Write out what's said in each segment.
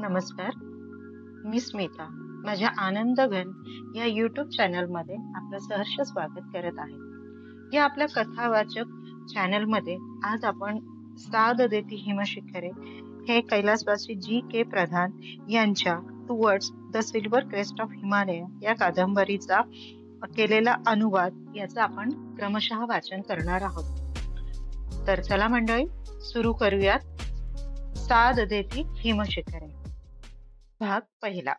नमस्कार, मी स्मिता. माझ्या आनंदघन या YouTube चॅनलमध्ये आपलं सहर्ष स्वागत करत आहे. या आपल्या कथावाचक चॅनलमध्ये आज आपण साद देती हिमशिखरे हे कैलासवासी G.K. प्रधान यांच्या towards the silver crest of Himalaya या कादंबरीचा केलेला अनुवाद याचं आपण क्रमशः वाचन करणार आहोत. तर चला मंडळी, सुरू करूयात. साद देती हिमशिखरे, भाग पहिला.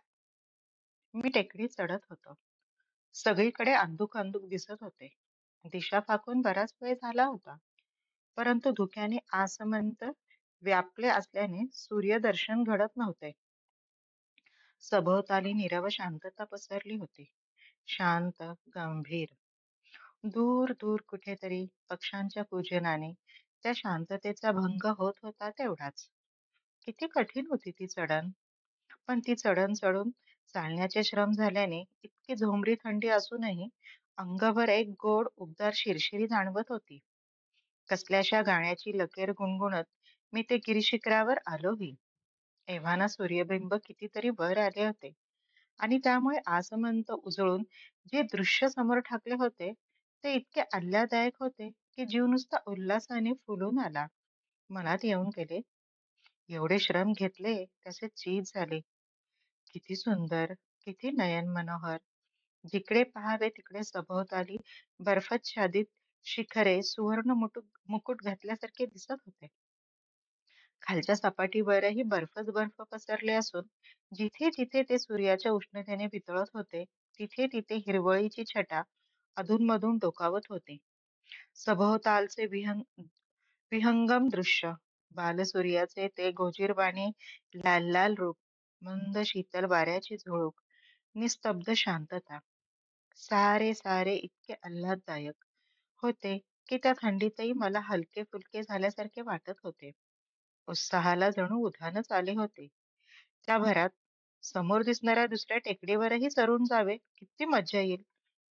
मी टेकडी चढत होतो. सगळीकडे अंधुक अंधुक दिसत होते. दिशा फाकून बराच वेळ झाला होता, परंतु धुक्याने आसमंत व्यापले असल्याने सूर्यदर्शन घडत नव्हते. सभोवताली नीरव शांतता पसरली होती. शांत, गंभीर. दूर दूर कुठेतरी पक्ष्यांच्या कूजनाने त्या शांततेचा भंग होत होता तेवढाच. किती कठीण होती ती चढण, पण ती चढण चढून चालण्याचे श्रम झाल्याने इतकी झोंबरी थंडी असूनही अंगभर एक गोड उबदार शिरशिरी जाणवत होती. कसल्याशा गाण्याची लकेर गुणगुणत मी ते गिरीशिखरावर आलोही. एव्हाना सूर्यबिंब कितीतरी वर आले होते आणि त्यामुळे आसमंत उजळून जे दृश्य समोर ठाकले होते ते इतके आल्हाददायक होते की जीव नुसता उल्हासाने फुलून आला. मनात येऊन गेले, एवढे श्रम घेतले त्याचे चीज झाले. किती सुंदर, किती नयन मनोहर. जिकडे पाहावे तिकडे सभोवताली बर्फाच्छादित शिखरे सुवर्ण मुकुट घातल्यासारखे दिसत होते. खालच्या सपाटीवरही बर्फच बर्फ पसरले असून जिथे जिथे ते सूर्याच्या उष्णतेने वितळत होते तिथे तिथे हिरवळीची छटा अधूनमधून डोकावत होती. सभोवतालचे विहंगम दृश्य, बालसूर्याचे ते गोजीरवाणे लाल लाल रूप, मंद शीतल वाऱ्याची झुळूक, निस्तब्ध शांतता, सारे सारे इतके आल्हाददायक होते की त्या थंडीतही मला हलके फुलके झाल्यासारखे वाटत होते. उत्साहाला जणू उधाणच आले होते. त्या भरात समोर दिसणाऱ्या दुसऱ्या टेकडीवरही चढून जावे, किती मज्जा येईल,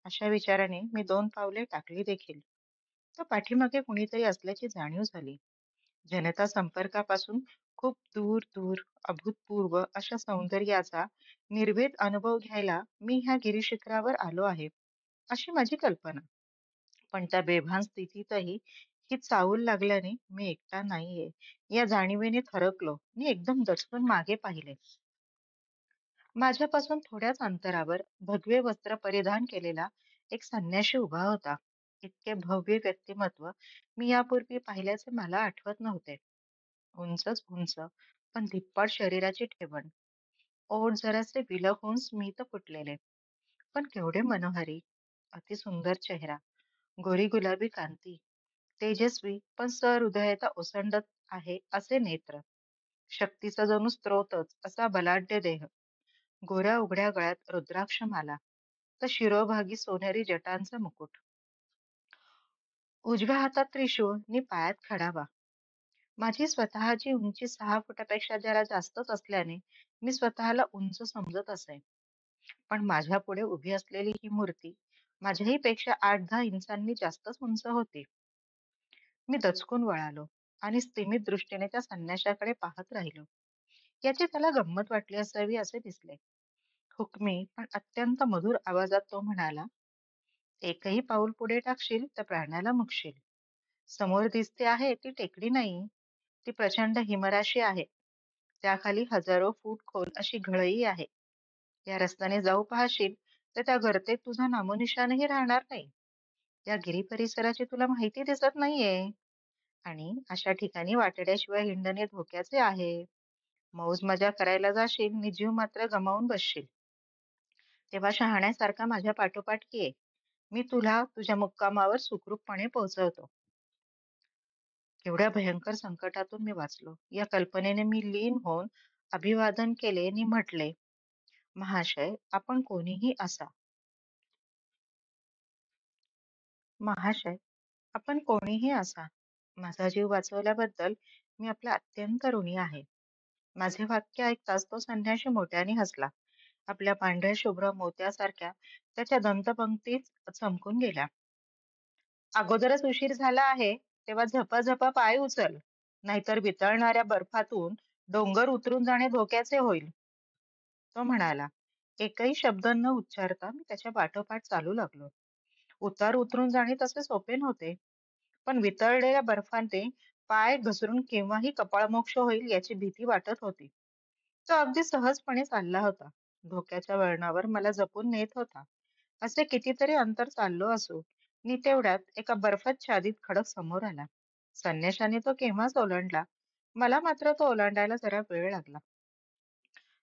अशा विचाराने मी 2 पावले टाकली देखील. तर पाठीमागे कुणीतरी असल्याची जाणीव झाली. जनता संपर्कापासून खूप दूर दूर अभूतपूर्व अशा सौंदर्याचा निर्भेद अनुभव घ्यायला मी ह्या गिरीशिखरावर आलो आहे, अशी माझी कल्पना. पण त्या बेभान स्थितीतही ही चाहूल लागल्याने मी एकटा नाहीये या जाणीवेने थरकलो आणि एकदम दचकून मागे पाहिले. माझ्यापासून थोड्याच अंतरावर भगवे वस्त्र परिधान केलेला एक संन्याशी उभा होता. इतके भव्य व्यक्तिमत्व मी यापूर्वी पाहिल्याचे मला आठवत नव्हते. उंचच उंच, पण धिप्पाड शरीराची ठेवण, ओठ जरासे विलग होऊन स्मित फुटलेले, पण केवढे मनोहारी, अतिसुंदर चेहरा, गोरी गुलाबी कांती, तेजस्वी पण सहृदयता ओसंडत आहे असे नेत्र, शक्तीचा जणू स्रोतच असा बलाढ्य देह, गोऱ्या उघड्या गळ्यात रुद्राक्षमाला, तर शिरोभागी सोनेरी जटांचा मुकुट, उजव्या हातात त्रिशूळ नि पायात खडावा. माझी स्वतःची उंची 6 फुटापेक्षा जरा जास्तच असल्याने मी स्वतःला उंच समजत असे. पण माझ्या पुढे उभी असलेली ही मूर्ती माझ्याही पेक्षा 8-10 इंचांनी जास्तच उंच होती. मी दचकून वळालो आणि स्तिमित दृष्टीने त्या संन्याशाकडे पाहत राहिलो. याची त्याला गंमत वाटली असावी असे दिसले. हुकमी पण अत्यंत मधुर आवाजात तो म्हणाला, एकही पाऊल पुढे टाकशील तर प्राण्याला मुकशील. समोर दिसते आहे ती टेकडी नाही, ती प्रचंड हिमराशी आहे. त्याखाली हजारो फूट खोल अशी घळई आहे. या रस्त्याने जाऊ पाहशील तर त्या गर्तेत तुझा नामोनिशाणही राहणार नाही. या गिरी परिसराची तुला माहिती दिसत नाहीये आणि अशा ठिकाणी वाटड्याशिवाय हिंडणे धोक्याचे आहे. मौज मजा करायला जाशील नि जीव मात्र गमावून बसशील. तेव्हा शहाण्यासारखा माझ्या पाठोपाठ ये. मी तुला तुझ्या मुक्कामावर सुखरूपपणे पोहोचवतो. केवढ्या भयंकर संकटातून मी वाचलो या कल्पनेने मी लीन होऊन अभिवादन केले आणि म्हटले, महाशय, आपण कोणीही असा. महाशय, आपण कोणीही असा. माझा जीव वाचवल्याबद्दल मी आपला अत्यंत ऋणी आहे. माझे वाक्य ऐकताच तो संन्याशी मोठ्याने हसला. आपल्या पांढऱ्या शुभ्र मोत्यासारख्या त्याच्या दंतपंक्ती चमकून गेल्या. अगोदरच उशीर झाला आहे, तेव्हा झपाझपा पाय उचल, नाहीतर वितळणाऱ्या बर्फातून डोंगर उतरून जाणे धोक्याचे होईल, तो म्हणाला. एकही शब्द न उच्चारता मी त्याच्या पाठोपाठ चालू लागलो. उतार उतरून जाणे तसे सोपे नव्हते, पण वितळलेल्या बर्फाने पाय घसरून केव्हाही कपाळमोक्ष होईल याची भीती वाटत होती. तो अगदी सहजपणे चालला होता. धोक्याच्या वळणावर मला जपून नेत होता. असे कितीतरी अंतर चाललो असो, नि तेवढ्यात एका बर्फाच्छादित खडक समोर आला. संन्याशाने तो केव्हाच ओलांडला. मला मात्र तो ओलांडायला जरा वेळ लागला.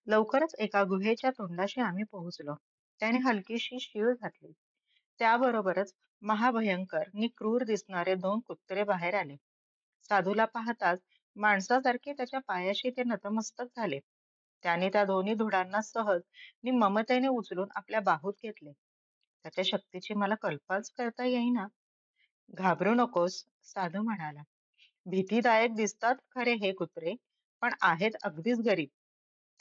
लवकरच एका गुहेच्या तोंडाशी आम्ही पोहोचलो. त्याने हलकीशी शीळ घातली. त्याबरोबरच महाभयंकर नि क्रूर दिसणारे दोन कुत्रे बाहेर आले. साधूला पाहताच माणसासारखे त्याच्या पायाशी ते नतमस्तक झाले. त्याने त्या दोन्ही धुडांना सहज नि ममतेने उचलून आपल्या बाहूत घेतले. त्याच्या शक्तीची मला कल्पनाच करता येईना. घाबरू नकोस, साधू म्हणाला. भीतीदायक दिसतात खरे हे कुत्रे, पण आहेत अगदीच गरीब.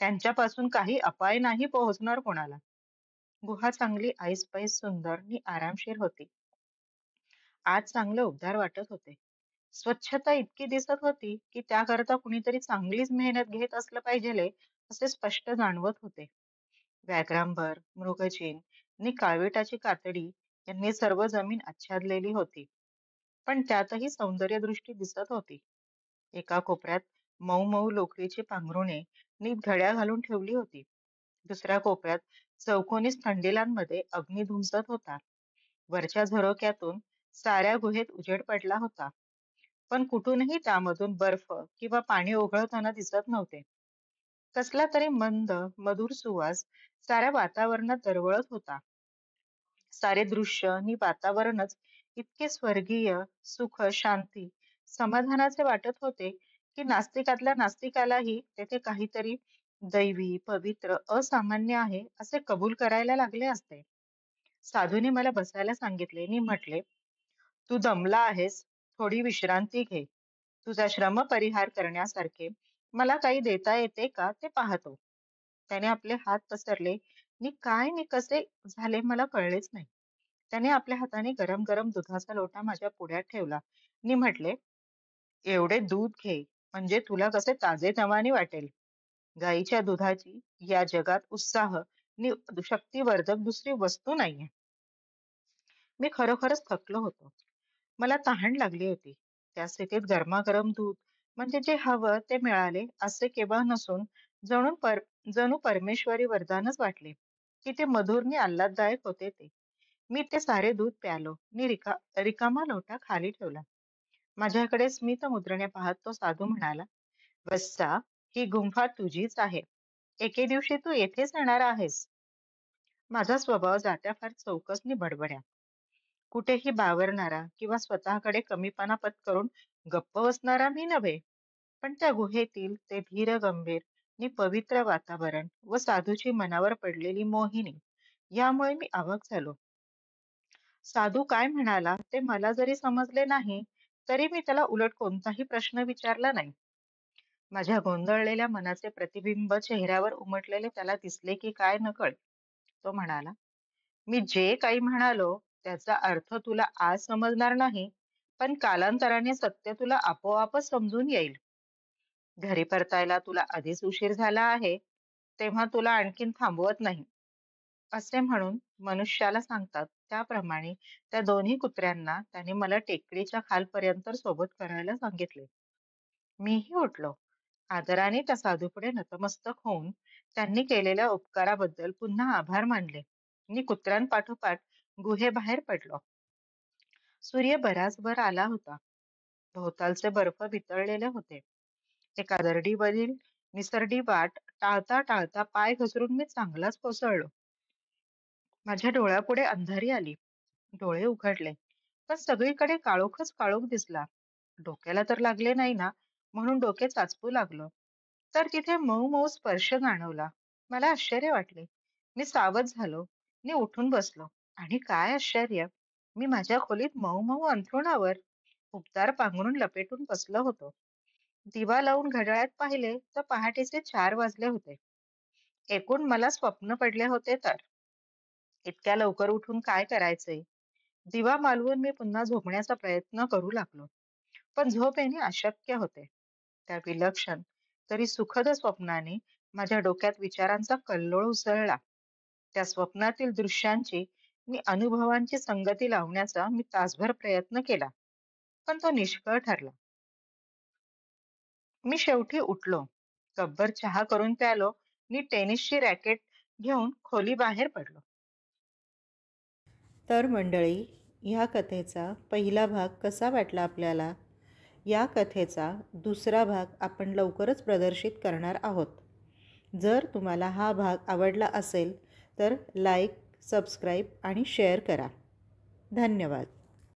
त्यांच्यापासून काही अपाय नाही पोहोचणार कोणाला. गुहा चांगली ऐसपैस सुंदर नि आरामशीर होती. आज चांगले उबदार वाटत होते. स्वच्छता इतकी दिसत होती की त्याकरता कुणीतरी चांगलीच मेहनत घेत असलं पाहिजेले असे स्पष्ट जाणवत होते. व्याघ्रांबर, मृगजीन नि काळविटाची कातडी यांनी सर्व जमीन आच्छादलेली होती. पण त्यातही सौंदर्यदृष्टी दिसत होती. एका कोपऱ्यात मऊ मऊ लोकरीची पांघरुणे नीट घड्या घालून ठेवली होती. दुसऱ्या कोपऱ्यात चौकोनी स्थंडिलांमध्ये अग्नी धुमसत होता. वरच्या झरोक्यातून साऱ्या गुहेत उजेड पडला होता. पण कुठूनही त्यामधून बर्फ किंवा पाणी ओघळताना दिसत नव्हते. कसला तरी मंद, मधुर सुवास साऱ्या वातावरणात दरवळत होता. सारे दृश्य आणि वातावरणच इतके स्वर्गीय, सुख, शांती, समाधानाचे वाटत होते की नास्तिकातल्या नास्तिकालाही तेथे काहीतरी दैवी, पवित्र, असामान्य आहे असे कबूल करायला लागले असते. साधूने मला बसायला सांगितले आणि म्हटले, तू दमला आहेस, थोडी विश्रांती घे. तुझा श्रम परिहार करण्यासारखे मला काही देता येते का ते पाहतो. त्याने आपले हात पसरले नि काय नि कसे झाले मला कळलेच नाही. त्याने आपल्या हाताने गरम गरम दुधाचा लोटा माझ्या पुढ्यात ठेवला नि म्हटले, एवढे दूध घे, म्हणजे तुला कसे ताजेतवाने वाटेल. गाईच्या दुधाची या जगात उत्साह नि शक्तिवर्धक दुसरी वस्तू नाहीये. मी खरोखरच थकलो होतो. मला तहान लागली होती. त्या स्थितीत गरमागरम दूध म्हणजे जे हवं ते मिळाले असे केव्हा नसून जणू जणू परमेश्वरी वरदानच वाटले. किती मधुर नि आल्हाददायक होते ते. मी ते सारे दूध प्यालो नि रिकामा लोटा खाली ठेवला. माझ्याकडे स्मित मुद्रेने पाहत तो साधू म्हणाला, वत्सा, ही गुंफा तुझीच आहे. एके दिवशी तू येथेच येणार आहेस. माझा स्वभाव जात्या फार चौकस नि बडबड्या. कुठेही बावरणारा किंवा स्वतःकडे कमीपणा पत्करून गप्प बसणारा मी नव्हे. पण त्या गुहेतील ते धीर गंभीर नि पवित्र वातावरण व साधूची मनावर पडलेली मोहिनी यामुळे मी अवाक झालो. साधू काय म्हणाला ते मला जरी समजले नाही, तरी मी त्याला उलट कोणताही प्रश्न विचारला नाही. माझ्या गोंधळलेल्या मनाचे प्रतिबिंब चेहऱ्यावर उमटलेले त्याला दिसले की काय नकळ. तो म्हणाला, मी जे काही म्हणालो त्याचा अर्थ तुला आज समजणार नाही, पण कालांतराने सत्य तुला आपोआपच समजून येईल. घरी परतायला तुला आधीच उशीर झाला आहे, तेव्हा तुला आणखीन थांबवत नाही. असे म्हणून मनुष्याला सांगतात त्याप्रमाणे त्या दोन्ही कुत्र्यांना त्याने मला टेकडीच्या खालपर्यंत सोबत करायला सांगितले. मीही उठलो. आदराने त्या साधूपुढे नतमस्तक होऊन त्यांनी केलेल्या उपकाराबद्दल पुन्हा आभार मानले. मी कुत्र्यांपाठोपाठ गुहेबाहेर पडलो. सूर्य बराच वर आला होता. भोवतालचे बर्फ वितळलेले होते. एका दरडीवरील निसरडी वाट टाळता टाळता पाय घसरून मी चांगलाच कोसळलो. माझ्या डोळ्यापुढे अंधारी आली. डोळे उघडले, पण सगळीकडे काळोखच काळोख दिसला. डोक्याला तर लागले नाही ना, म्हणून डोके चाचपू लागलो. तर तिथे मऊ मऊ स्पर्श जाणवला. मला आश्चर्य वाटले. मी सावध झालो. मी उठून बसलो. आणि काय आश्चर्य! मी माझ्या खोलीत मऊ मऊ अंथरुणावर उबदार पांघरून लपेटून बसलो होतो. दिवा लावून घड्याळात पाहिले तर पहाटेचे 4 वाजले होते. एकूण मला स्वप्न पडले होते तर. इतक्या लवकर उठून काय करायचे? दिवा मालवून मी पुन्हा झोपण्याचा प्रयत्न करू लागलो. पण झोप येणे अशक्य होते. त्या विलक्षण, तरी सुखद स्वप्नाने माझ्या डोक्यात विचारांचा कल्लोळ उसळला. त्या स्वप्नातील दृश्यांची मी अनुभवांची संगती लावण्याचा मी तासभर प्रयत्न केला, पण तो निष्फळ ठरला. मी शेवटी उठलो. कपभर चहा करून प्यालो. मी टेनिसची रॅकेट घेऊन खोलीबाहेर पडलो. तर मंडळी, ह्या कथेचा पहिला भाग कसा वाटला आपल्याला? या कथेचा दुसरा भाग आपण लवकरच प्रदर्शित करणार आहोत. जर तुम्हाला हा भाग आवडला असेल तर लाईक, सबस्क्राईब आणि शेअर करा. धन्यवाद.